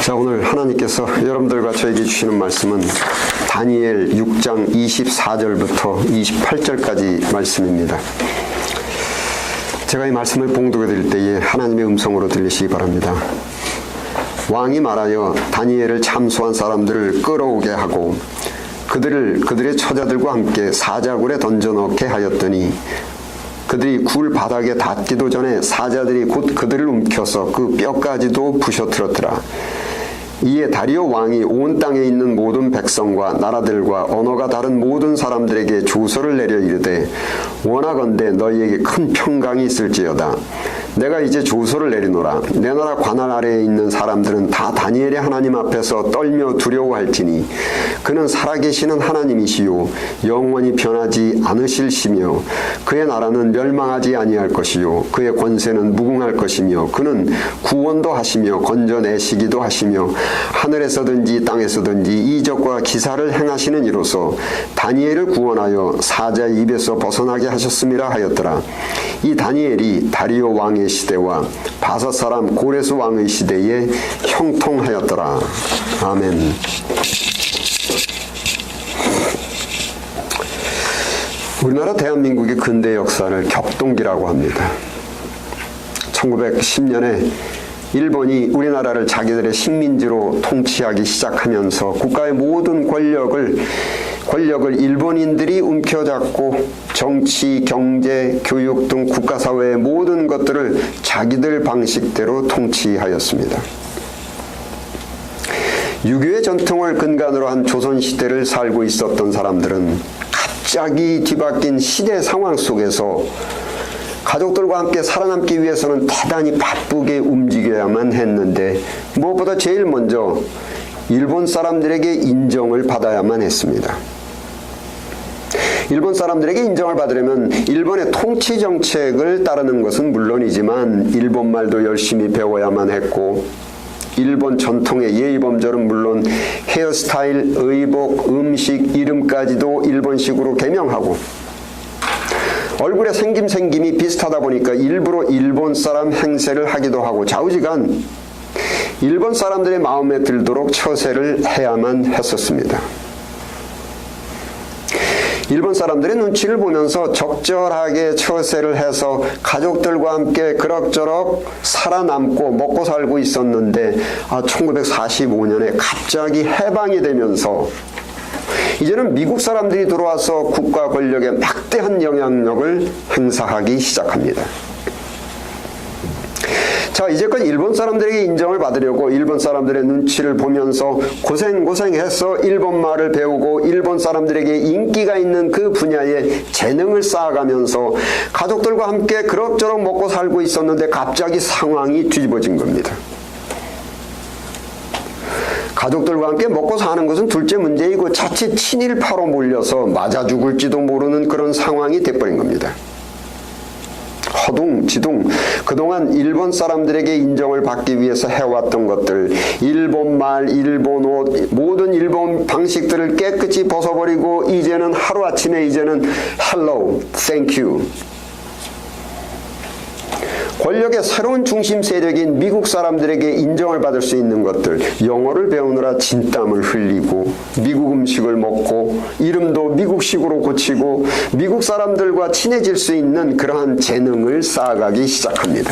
자, 오늘 하나님께서 여러분들과 저에게 주시는 말씀은 다니엘 6장 24절부터 28절까지 말씀입니다. 제가 이 말씀을 봉독해 드릴 때에 하나님의 음성으로 들리시기 바랍니다. 왕이 말하여 다니엘을 참소한 사람들을 끌어오게 하고 그들의 처자들과 함께 사자굴에 던져넣게 하였더니 그들이 굴 바닥에 닿기도 전에 사자들이 곧 그들을 움켜서 그 뼈까지도 부셔뜨렸더라. 이에 다리오 왕이 온 땅에 있는 모든 백성과 나라들과 언어가 다른 모든 사람들에게 조서를 내려 이르되 원하건대 너희에게 큰 평강이 있을지어다. 내가 이제 조서를 내리노라. 내 나라 관할 아래에 있는 사람들은 다 다니엘의 하나님 앞에서 떨며 두려워할지니 그는 살아계시는 하나님이시요 영원히 변하지 않으실시며 그의 나라는 멸망하지 아니할 것이요 그의 권세는 무궁할 것이며 그는 구원도 하시며 건져내시기도 하시며 하늘에서든지 땅에서든지 이적과 기사를 행하시는 이로서 다니엘을 구원하여 사자의 입에서 벗어나게 하셨음이라 하였더라. 이 다니엘이 다리오 왕의 시대와 바사 사람 고레스 왕의 시대에 형통하였더라. 아멘. 우리나라 대한민국의 근대 역사를 격동기라고 합니다. 1910년에 일본이 우리나라를 자기들의 식민지로 통치하기 시작하면서 국가의 모든 권력을 일본인들이 움켜잡고 정치, 경제, 교육 등 국가사회의 모든 것들을 자기들 방식대로 통치하였습니다. 유교의 전통을 근간으로 한 조선시대를 살고 있었던 사람들은 갑자기 뒤바뀐 시대 상황 속에서 가족들과 함께 살아남기 위해서는 대단히 바쁘게 움직여야만 했는데 무엇보다 제일 먼저 일본 사람들에게 인정을 받아야만 했습니다. 일본 사람들에게 인정을 받으려면 일본의 통치 정책을 따르는 것은 물론이지만 일본말도 열심히 배워야만 했고 일본 전통의 예의범절은 물론 헤어스타일, 의복, 음식, 이름까지도 일본식으로 개명하고 얼굴의 생김이 비슷하다 보니까 일부러 일본 사람 행세를 하기도 하고 좌우지간 일본 사람들의 마음에 들도록 처세를 해야만 했었습니다. 일본 사람들의 눈치를 보면서 적절하게 처세를 해서 가족들과 함께 그럭저럭 살아남고 먹고 살고 있었는데 1945년에 갑자기 해방이 되면서 이제는 미국 사람들이 들어와서 국가 권력에 막대한 영향력을 행사하기 시작합니다. 자, 이제껏 일본 사람들에게 인정을 받으려고 일본 사람들의 눈치를 보면서 고생해서 일본말을 배우고 일본 사람들에게 인기가 있는 그 분야에 재능을 쌓아가면서 가족들과 함께 그럭저럭 먹고 살고 있었는데 갑자기 상황이 뒤집어진 겁니다. 가족들과 함께 먹고 사는 것은 둘째 문제이고 자칫 친일파로 몰려서 맞아 죽을지도 모르는 그런 상황이 돼버린 겁니다. 허둥지둥 그동안 일본 사람들에게 인정을 받기 위해서 해왔던 것들, 일본말, 일본 옷, 모든 일본 방식들을 깨끗이 벗어버리고 이제는 하루아침에 hello, thank you. 권력의 새로운 중심 세력인 미국 사람들에게 인정을 받을 수 있는 것들, 영어를 배우느라 진땀을 흘리고 미국 음식을 먹고 이름도 미국식으로 고치고 미국 사람들과 친해질 수 있는 그러한 재능을 쌓아가기 시작합니다.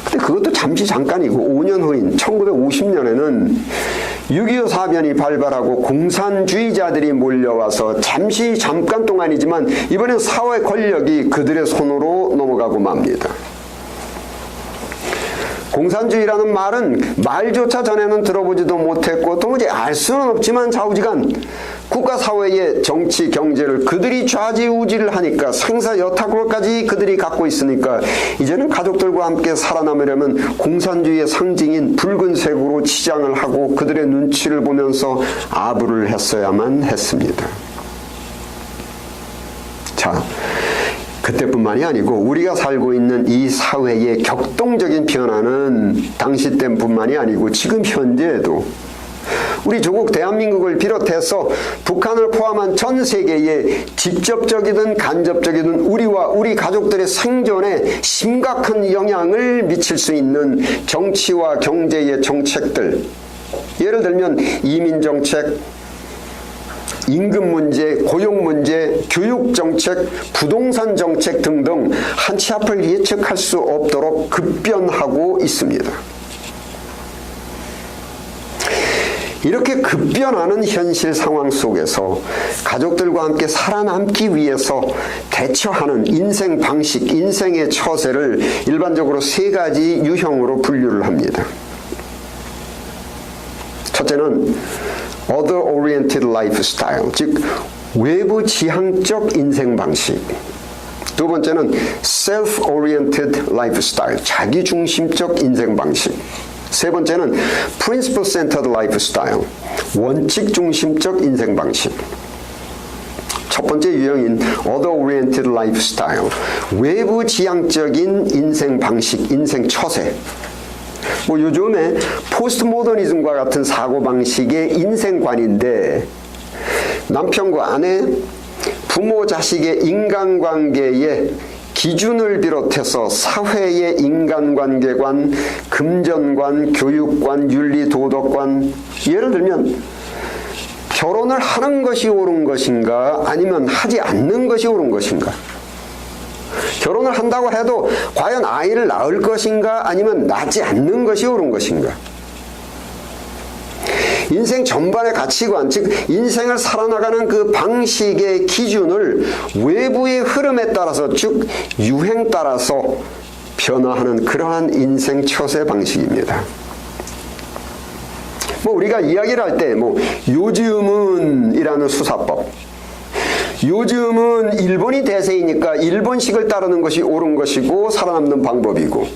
근데 그것도 잠깐이고 5년 후인 1950년에는 6.25 사변이 발발하고 공산주의자들이 몰려와서 잠깐 동안이지만 이번엔 사회 권력이 그들의 손으로 넘어가고 맙니다. 공산주의라는 말은 말조차 전에는 들어보지도 못했고 도무지 알 수는 없지만 좌우지간 국가사회의 정치, 경제를 그들이 좌지우지를 하니까 생사여타국까지 그들이 갖고 있으니까 이제는 가족들과 함께 살아남으려면 공산주의의 상징인 붉은색으로 치장을 하고 그들의 눈치를 보면서 아부를 했어야만 했습니다. 자, 그때뿐만이 아니고 우리가 살고 있는 이 사회의 격동적인 변화는 당시 때뿐만이 아니고 지금 현재에도 우리 조국 대한민국을 비롯해서 북한을 포함한 전 세계에 직접적이든 간접적이든 우리와 우리 가족들의 생존에 심각한 영향을 미칠 수 있는 정치와 경제의 정책들, 예를 들면 이민정책, 임금 문제, 고용 문제, 교육 정책, 부동산 정책 등등 한치 앞을 예측할 수 없도록 급변하고 있습니다. 이렇게 급변하는 현실 상황 속에서 가족들과 함께 살아남기 위해서 대처하는 인생 방식, 인생의 처세를 일반적으로 세 가지 유형으로 분류를 합니다. 첫째는 other-oriented lifestyle, 즉 외부-지향적 인생 방식. 두 번째는 self-oriented lifestyle, 자기중심적 인생 방식. 세 번째는 principle-centered lifestyle, 원칙중심적 인생 방식. 첫 번째 유형인 other-oriented lifestyle, 외부지향적인 인생 방식, 인생 처세. 요즘에 포스트모더니즘과 같은 사고방식의 인생관인데, 남편과 아내, 부모 자식의 인간관계에 기준을 비롯해서 사회의 인간관계관, 금전관, 교육관, 윤리도덕관, 예를 들면 결혼을 하는 것이 옳은 것인가 아니면 하지 않는 것이 옳은 것인가, 결혼을 한다고 해도 과연 아이를 낳을 것인가 아니면 낳지 않는 것이 옳은 것인가, 인생 전반의 가치관, 즉 인생을 살아나가는 그 방식의 기준을 외부의 흐름에 따라서, 즉 유행 따라서 변화하는 그러한 인생 처세 방식입니다. 우리가 이야기를 할 때 요즘은 이라는 수사법, 요즘은 일본이 대세이니까 일본식을 따르는 것이 옳은 것이고 살아남는 방법이고,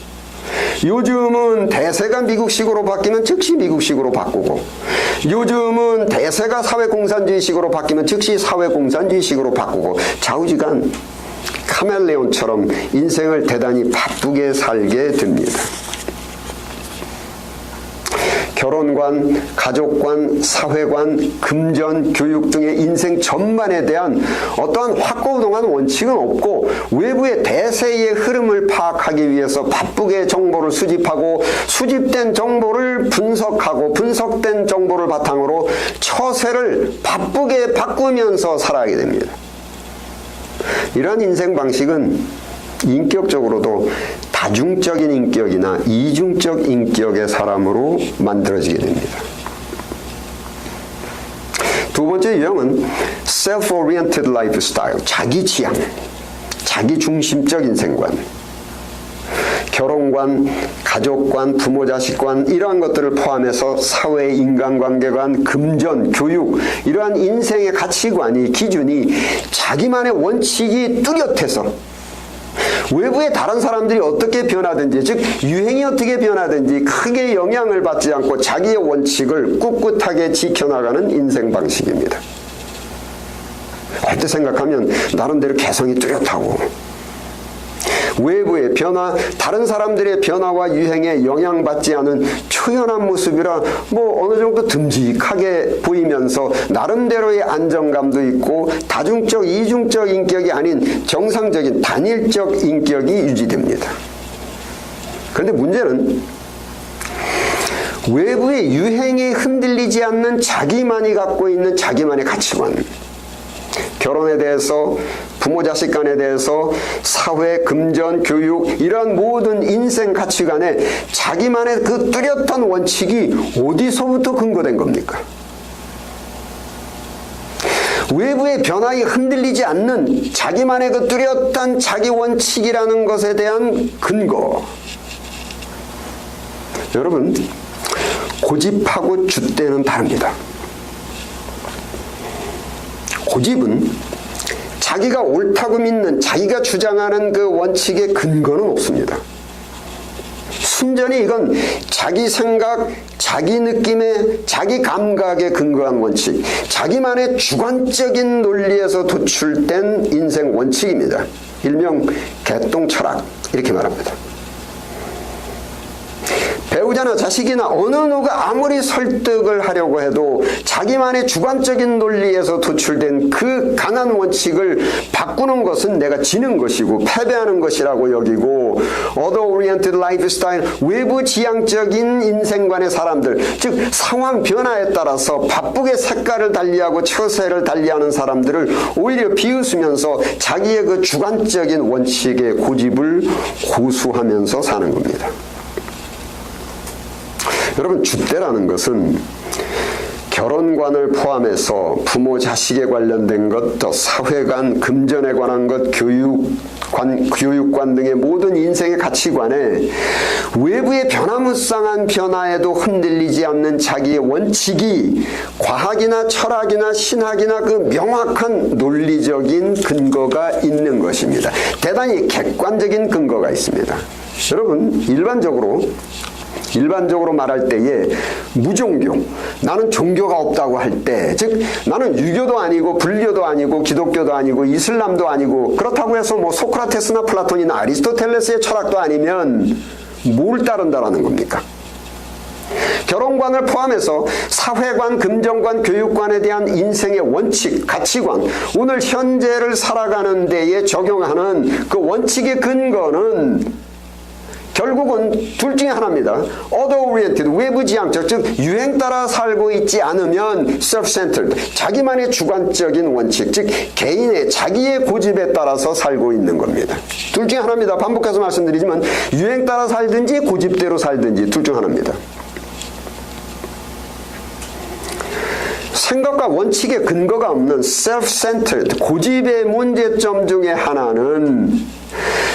요즘은 대세가 미국식으로 바뀌면 즉시 미국식으로 바꾸고, 요즘은 대세가 사회공산주의식으로 바뀌면 즉시 사회공산주의식으로 바꾸고, 좌우지간 카멜레온처럼 인생을 대단히 바쁘게 살게 됩니다. 결혼관, 가족관, 사회관, 금전, 교육 등의 인생 전반에 대한 어떠한 확고부동한 원칙은 없고, 외부의 대세의 흐름을 파악하기 위해서 바쁘게 정보를 수집하고, 수집된 정보를 분석하고, 분석된 정보를 바탕으로 처세를 바쁘게 바꾸면서 살아가게 됩니다. 이러한 인생 방식은 인격적으로도 다중적인 인격이나 이중적 인격의 사람으로 만들어지게 됩니다. 두 번째 유형은 self-oriented lifestyle, 자기지향, 자기중심적 인생관. 결혼관, 가족관, 부모 자식관, 이러한 것들을 포함해서 사회 인간관계관, 금전, 교육, 이러한 인생의 가치관이, 기준이 자기만의 원칙이 뚜렷해서 외부의 다른 사람들이 어떻게 변하든지, 즉 유행이 어떻게 변하든지 크게 영향을 받지 않고 자기의 원칙을 꿋꿋하게 지켜나가는 인생 방식입니다. 어떻게 생각하면 나름대로 개성이 뚜렷하고, 외부의 변화, 다른 사람들의 변화와 유행에 영향받지 않은 초연한 모습이라 어느 정도 듬직하게 보이면서 나름대로의 안정감도 있고, 다중적, 이중적 인격이 아닌 정상적인 단일적 인격이 유지됩니다. 그런데 문제는 외부의 유행에 흔들리지 않는 자기만이 갖고 있는 자기만의 가치관, 결혼에 대해서, 부모 자식 간에 대해서, 사회, 금전, 교육, 이러한 모든 인생 가치관에 자기만의 그 뚜렷한 원칙이 어디서부터 근거된 겁니까? 외부의 변화에 흔들리지 않는 자기만의 그 뚜렷한 자기 원칙이라는 것에 대한 근거. 여러분, 고집하고 줏대는 다릅니다. 고집은 자기가 옳다고 믿는, 자기가 주장하는 그 원칙의 근거는 없습니다. 순전히 이건 자기 생각, 자기 느낌에, 자기 감각에 근거한 원칙, 자기만의 주관적인 논리에서 도출된 인생 원칙입니다. 일명 개똥철학, 이렇게 말합니다. 배우자 배우자나 자식이나 어느 누가 아무리 설득을 하려고 해도 자기만의 주관적인 논리에서 도출된 그 강한 원칙을 바꾸는 것은 내가 지는 것이고 패배하는 것이라고 여기고, other-oriented lifestyle, 외부 지향적인 인생관의 사람들, 즉 상황 변화에 따라서 바쁘게 색깔을 달리하고 처세를 달리하는 사람들을 오히려 비웃으면서 자기의 그 주관적인 원칙의 고집을 고수하면서 사는 겁니다. 여러분, 줏대라는 것은 결혼관을 포함해서 부모 자식에 관련된 것, 또 사회관, 금전에 관한 것, 교육관 등의 모든 인생의 가치관에 외부의 변화무쌍한 변화에도 흔들리지 않는 자기의 원칙이 과학이나 철학이나 신학이나 그 명확한 논리적인 근거가 있는 것입니다. 대단히 객관적인 근거가 있습니다. 여러분, 일반적으로 말할 때에 무종교, 나는 종교가 없다고 할 때, 즉 나는 유교도 아니고 불교도 아니고 기독교도 아니고 이슬람도 아니고, 그렇다고 해서 뭐 소크라테스나 플라톤이나 아리스토텔레스의 철학도 아니면 뭘 따른다라는 겁니까? 결혼관을 포함해서 사회관, 금전관, 교육관에 대한 인생의 원칙, 가치관, 오늘 현재를 살아가는 데에 적용하는 그 원칙의 근거는 결국은 둘 중에 하나입니다. other-oriented, 외부지향적, 즉 유행 따라 살고 있지 않으면 self-centered, 자기만의 주관적인 원칙, 즉 개인의 자기의 고집에 따라서 살고 있는 겁니다. 둘 중에 하나입니다. 반복해서 말씀드리지만 유행 따라 살든지 고집대로 살든지 둘 중 하나입니다. 생각과 원칙의 근거가 없는 self-centered, 고집의 문제점 중에 하나는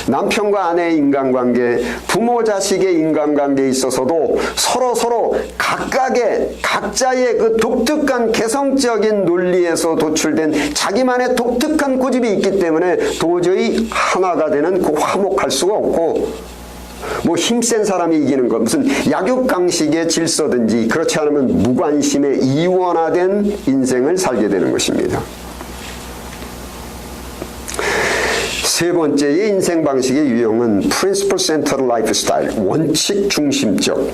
남편과 아내의 인간관계, 부모 자식의 인간관계에 있어서도 서로 각자의 그 독특한 개성적인 논리에서 도출된 자기만의 독특한 고집이 있기 때문에 도저히 하나가 되는 그 화목할 수가 없고, 뭐 힘센 사람이 이기는 것, 무슨 약육강식의 질서든지 그렇지 않으면 무관심에 이원화된 인생을 살게 되는 것입니다. 세 번째의 인생 방식의 유형은 principle centered lifestyle, 원칙 중심적.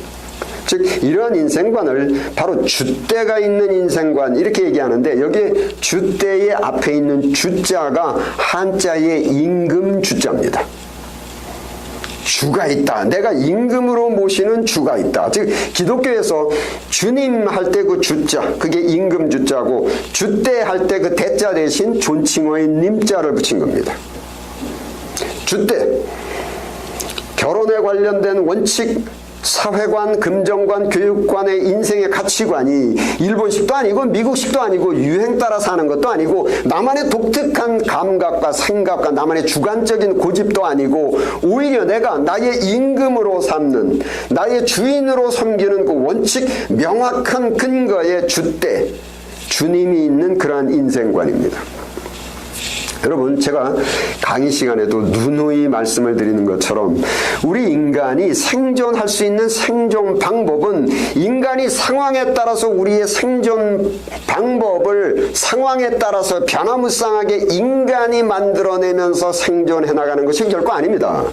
즉 이러한 인생관을 바로 줏대가 있는 인생관 이렇게 얘기하는데, 여기에 줏대의 앞에 있는 주자가 한자의 임금 주자입니다. 주가 있다. 내가 임금으로 모시는 주가 있다. 즉 기독교에서 주님 할 때 그 주자, 그게 임금 주자고, 줏대 할 때 그 대자 대신 존칭어의 님자를 붙인 겁니다. 줏대, 결혼에 관련된 원칙, 사회관, 금전관, 교육관의 인생의 가치관이 일본식도 아니고 미국식도 아니고 유행 따라 사는 것도 아니고 나만의 독특한 감각과 생각과 나만의 주관적인 고집도 아니고, 오히려 내가 나의 임금으로 삼는, 나의 주인으로 섬기는 그 원칙, 명확한 근거의 줏대, 주님이 있는 그러한 인생관입니다. 여러분, 제가 강의 시간에도 누누이 말씀을 드리는 것처럼 우리 인간이 생존할 수 있는 생존 방법은 인간이 상황에 따라서 우리의 생존 방법을 상황에 따라서 변화무쌍하게 인간이 만들어내면서 생존해 나가는 것이 결코 아닙니다.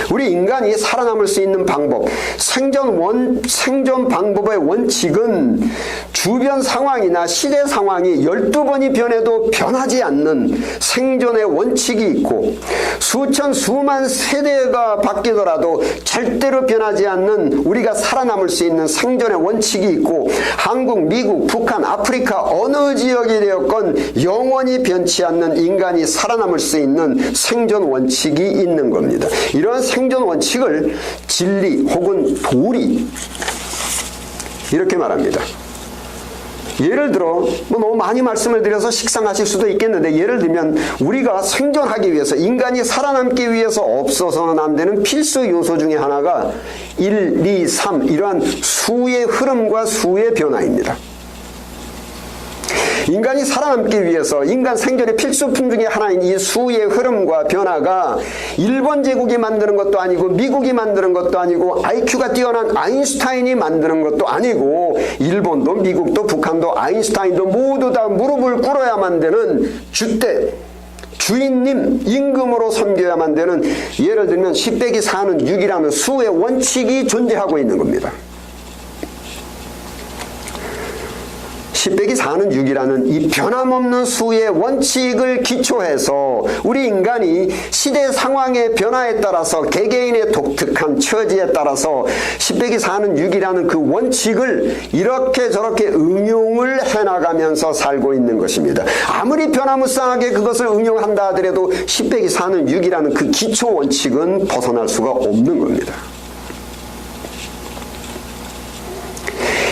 우리 인간이 살아남을 수 있는 방법, 생존 방법의 원칙은 주변 상황이나 시대 상황이 12번이 변해도 변하지 않는 생존의 원칙이 있고, 수만 세대가 바뀌더라도 절대로 변하지 않는 우리가 살아남을 수 있는 생존의 원칙이 있고, 한국, 미국, 북한, 아프리카 어느 지역이 되었건 영원히 변치 않는 인간이 살아남을 수 있는 생존 원칙이 있는 겁니다. 이런 생존 원칙을 진리 혹은 도리 이렇게 말합니다. 예를 들어 너무 많이 말씀을 드려서 식상하실 수도 있겠는데, 예를 들면 우리가 생존하기 위해서, 인간이 살아남기 위해서 없어서는 안 되는 필수 요소 중에 하나가 1, 2, 3 이러한 수의 흐름과 수의 변화입니다. 인간이 살아남기 위해서 인간 생존의 필수품 중에 하나인 이 수의 흐름과 변화가 일본 제국이 만드는 것도 아니고 미국이 만드는 것도 아니고 IQ가 뛰어난 아인슈타인이 만드는 것도 아니고, 일본도 미국도 북한도 아인슈타인도 모두 다 무릎을 꿇어야만 되는 줏대, 주인님, 임금으로 섬겨야만 되는, 예를 들면 10 빼기 4는 6이라는 수의 원칙이 존재하고 있는 겁니다. 10 빼기 4는 6이라는 이 변함없는 수의 원칙을 기초해서 우리 인간이 시대 상황의 변화에 따라서 개개인의 독특한 처지에 따라서 10 빼기 4는 6이라는 그 원칙을 이렇게 저렇게 응용을 해나가면서 살고 있는 것입니다. 아무리 변화무쌍하게 그것을 응용한다 하더라도 10 빼기 4는 6이라는 그 기초 원칙은 벗어날 수가 없는 겁니다.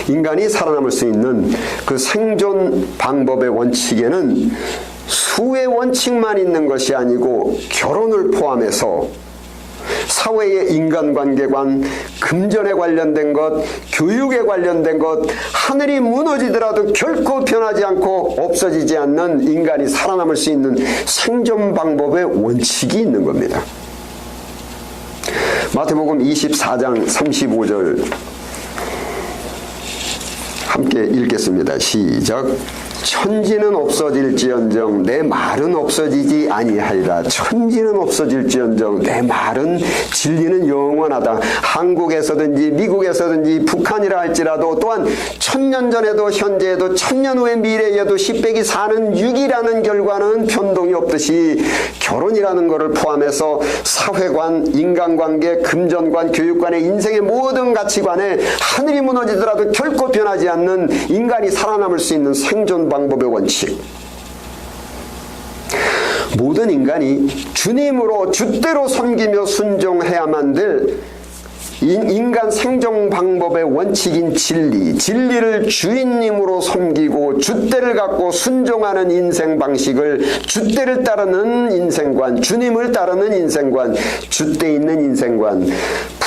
인간이 살아남을 수 있는 그 생존 방법의 원칙에는 수의 원칙만 있는 것이 아니고 결혼을 포함해서 사회의 인간관계관, 금전에 관련된 것, 교육에 관련된 것, 하늘이 무너지더라도 결코 변하지 않고 없어지지 않는 인간이 살아남을 수 있는 생존 방법의 원칙이 있는 겁니다. 마태복음 24장 35절 함께 읽겠습니다. 시작. 천지는 없어질지언정 내 말은 없어지지 아니하리라. 천지는 없어질지언정 내 말은, 진리는 영원하다. 한국에서든지 미국에서든지 북한이라 할지라도, 또한 1000년 전에도 현재에도 1000년 후의 미래에도 10 빼기 4는 6이라는 결과는 변동이 없듯이 결혼이라는 것을 포함해서 사회관, 인간관계, 금전관, 교육관의 인생의 모든 가치관에 하늘이 무너지더라도 결코 변하지 않는 인간이 살아남을 수 있는 생존 방법의 원칙. 모든 인간이 주님으로 주대로 섬기며 순종해야만 될 인간 생존 방법의 원칙인 진리, 진리를 주인님으로 섬기고 주대를 갖고 순종하는 인생 방식을, 주대를 따르는 인생관, 주님을 따르는 인생관, 주대 있는 인생관,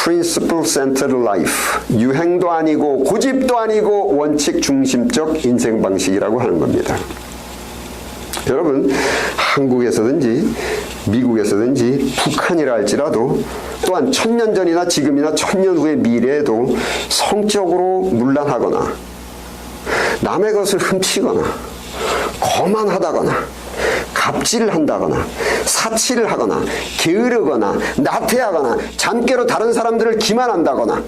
Principle Centered Life, 유행도 아니고 고집도 아니고 원칙 중심적 인생 방식이라고 하는 겁니다. 여러분, 한국에서든지 미국에서든지 북한이라 할지라도, 또한 1000년 전이나 지금이나 1000년 후의 미래에도 성적으로 문란하거나 남의 것을 훔치거나 거만하다거나 갑질을 한다거나 사치를 하거나 게으르거나 나태하거나 잠깨로 다른 사람들을 기만한다거나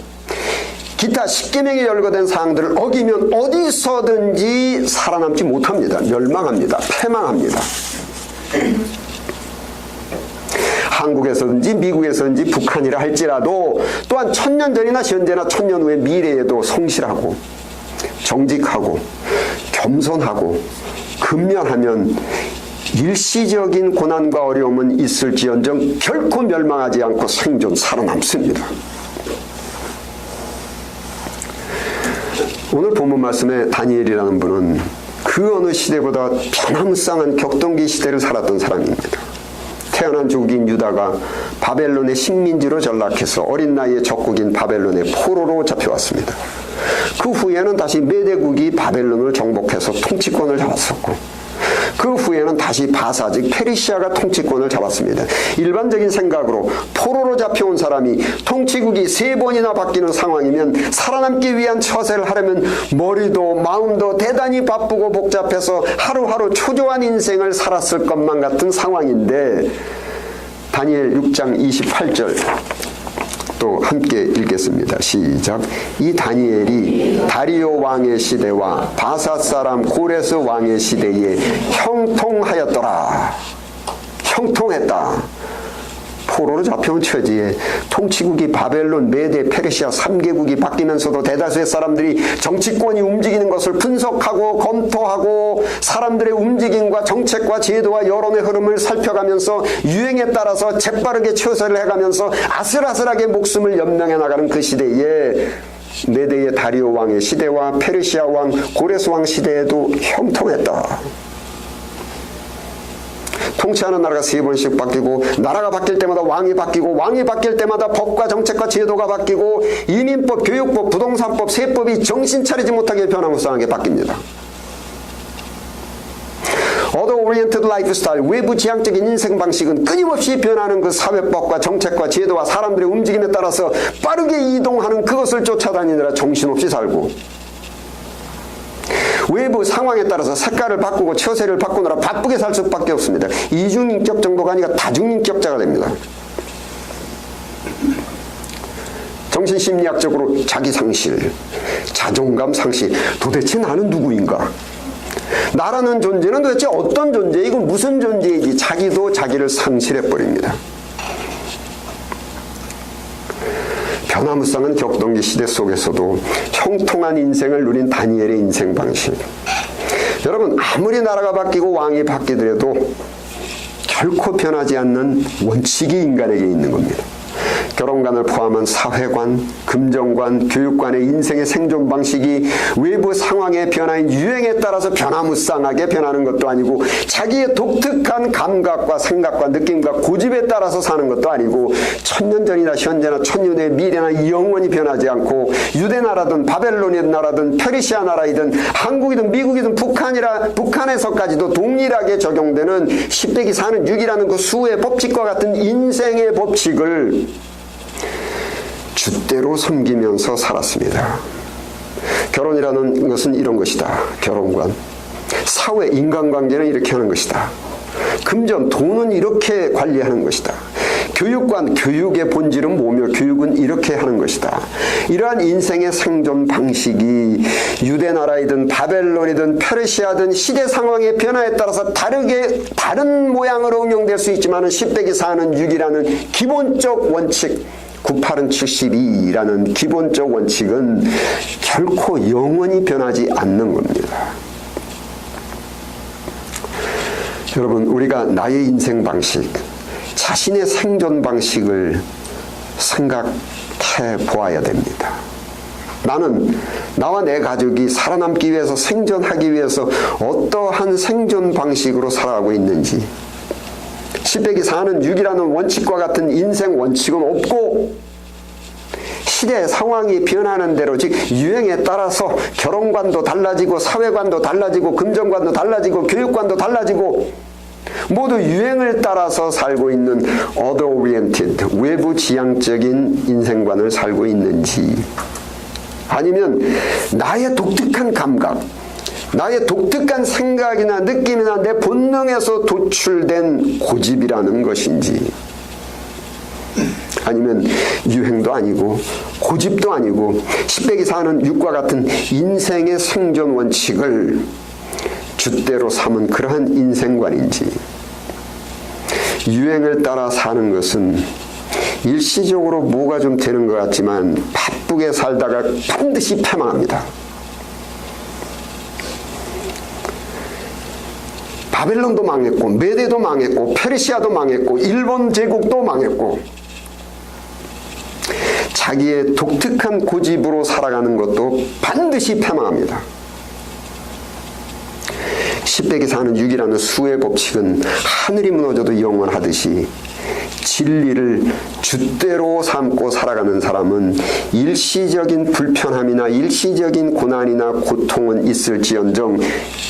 기타 십계명에 열거된 사항들을 어기면 어디서든지 살아남지 못합니다. 멸망합니다. 패망합니다. 한국에서든지 미국에서든지 북한이라 할지라도, 또한 1000년 전이나 현재나 1000년 후의 미래에도 성실하고 정직하고 겸손하고 근면하면 일시적인 고난과 어려움은 있을지언정 결코 멸망하지 않고 생존 살아남습니다. 오늘 본문 말씀에 다니엘이라는 분은 그 어느 시대보다 변화무쌍한 격동기 시대를 살았던 사람입니다. 태어난 조국인 유다가 바벨론의 식민지로 전락해서 어린 나이에 적국인 바벨론의 포로로 잡혀왔습니다. 그 후에는 다시 메대국이 바벨론을 정복해서 통치권을 잡았었고, 그 후에는 다시 바사 즉 페르시아가 통치권을 잡았습니다. 일반적인 생각으로 포로로 잡혀온 사람이 통치국이 3번이나 바뀌는 상황이면 살아남기 위한 처세를 하려면 머리도 마음도 대단히 바쁘고 복잡해서 하루하루 초조한 인생을 살았을 것만 같은 상황인데, 다니엘 6장 28절 또 함께 읽겠습니다. 시작. 이 다니엘이 다리오 왕의 시대와 바사 사람 고레스 왕의 시대에 형통하였더라. 형통했다. 포로로 잡혀온 처지에 통치국이 바벨론, 메대, 페르시아 3개국이 바뀌면서도 대다수의 사람들이 정치권이 움직이는 것을 분석하고 검토하고 사람들의 움직임과 정책과 제도와 여론의 흐름을 살펴가면서 유행에 따라서 재빠르게 처세를 해가면서 아슬아슬하게 목숨을 연명해 나가는 그 시대에 메대의 다리오 왕의 시대와 페르시아 왕, 고레스 왕 시대에도 형통했다. 통치하는 나라가 3번씩 바뀌고, 나라가 바뀔 때마다 왕이 바뀌고, 왕이 바뀔 때마다 법과 정책과 제도가 바뀌고, 이민법, 교육법, 부동산법, 세법이 정신 차리지 못하게 변화무쌍하게 바뀝니다. Other Oriented Lifestyle, 외부 지향적인 인생 방식은 끊임없이 변하는 그 사회법과 정책과 제도와 사람들의 움직임에 따라서 빠르게 이동하는 그것을 쫓아다니느라 정신없이 살고, 외부 상황에 따라서 색깔을 바꾸고 처세를 바꾸느라 바쁘게 살 수밖에 없습니다. 이중인격 정도가 아니라 다중인격자가 됩니다. 정신심리학적으로 자기 상실, 자존감 상실, 도대체 나는 누구인가? 나라는 존재는 도대체 어떤 존재이고 무슨 존재이지 자기도 자기를 상실해버립니다. 변화무쌍한 격동기 시대 속에서도 형통한 인생을 누린 다니엘의 인생 방식. 여러분, 아무리 나라가 바뀌고 왕이 바뀌더라도 결코 변하지 않는 원칙이 인간에게 있는 겁니다. 결혼관을 포함한 사회관, 금전관, 교육관의 인생의 생존 방식이 외부 상황의 변화인 유행에 따라서 변화무쌍하게 변하는 것도 아니고 자기의 독특한 감각과 생각과 느낌과 고집에 따라서 사는 것도 아니고 천년 전이나 현재나 천년의 미래나 영원히 변하지 않고 유대 나라든 바벨론의 나라든 페르시아 나라이든 한국이든 미국이든 북한에서까지도 동일하게 적용되는 10빼기 4는 6이라는 그 수의 법칙과 같은 인생의 법칙을 줏대로 섬기면서 살았습니다. 결혼이라는 것은 이런 것이다. 결혼관. 사회, 인간관계는 이렇게 하는 것이다. 금전, 돈은 이렇게 관리하는 것이다. 교육관, 교육의 본질은 뭐며 교육은 이렇게 하는 것이다. 이러한 인생의 생존 방식이 유대 나라이든 바벨론이든 페르시아든 시대 상황의 변화에 따라서 다른 모양으로 응용될 수 있지만 10빼기 4는 6이라는 기본적 원칙, 98은 72라는 기본적 원칙은 결코 영원히 변하지 않는 겁니다. 여러분, 우리가 나의 인생 방식, 자신의 생존 방식을 생각해 보아야 됩니다. 나는 나와 내 가족이 살아남기 위해서 생존하기 위해서 어떠한 생존 방식으로 살아가고 있는지 10빼기 4는 6이라는 원칙과 같은 인생 원칙은 없고 시대 상황이 변하는 대로 즉 유행에 따라서 결혼관도 달라지고 사회관도 달라지고 금전관도 달라지고 교육관도 달라지고 모두 유행을 따라서 살고 있는 other oriented 외부 지향적인 인생관을 살고 있는지 아니면 나의 독특한 감각 나의 독특한 생각이나 느낌이나 내 본능에서 도출된 고집이라는 것인지 아니면 유행도 아니고 고집도 아니고 10빼기 4는 6과 같은 인생의 생존 원칙을 줏대로 삼은 그러한 인생관인지 유행을 따라 사는 것은 일시적으로 뭐가 좀 되는 것 같지만 바쁘게 살다가 반드시 패망합니다. 바벨론도 망했고 메대도 망했고 페르시아도 망했고 일본 제국도 망했고 자기의 독특한 고집으로 살아가는 것도 반드시 패망합니다. 10빼기 4는 6이라는 수의 법칙은 하늘이 무너져도 영원하듯이 진리를 줏대로 삼고 살아가는 사람은 일시적인 불편함이나 일시적인 고난이나 고통은 있을지언정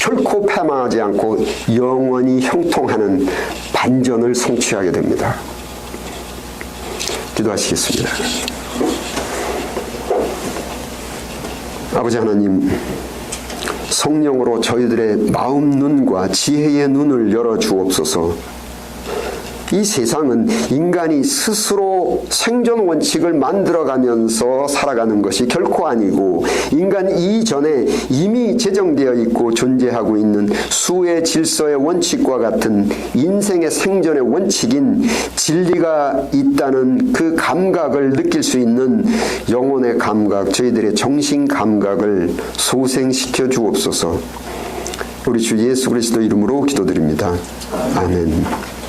결코 패망하지 않고 영원히 형통하는 반전을 성취하게 됩니다. 기도하시겠습니다. 아버지 하나님, 성령으로 저희들의 마음 눈과 지혜의 눈을 열어주옵소서. 이 세상은 인간이 스스로 생존 원칙을 만들어가면서 살아가는 것이 결코 아니고 인간 이전에 이미 제정되어 있고 존재하고 있는 수의 질서의 원칙과 같은 인생의 생존의 원칙인 진리가 있다는 그 감각을 느낄 수 있는 영혼의 감각, 저희들의 정신 감각을 소생시켜 주옵소서. 우리 주 예수 그리스도 이름으로 기도드립니다. 아멘.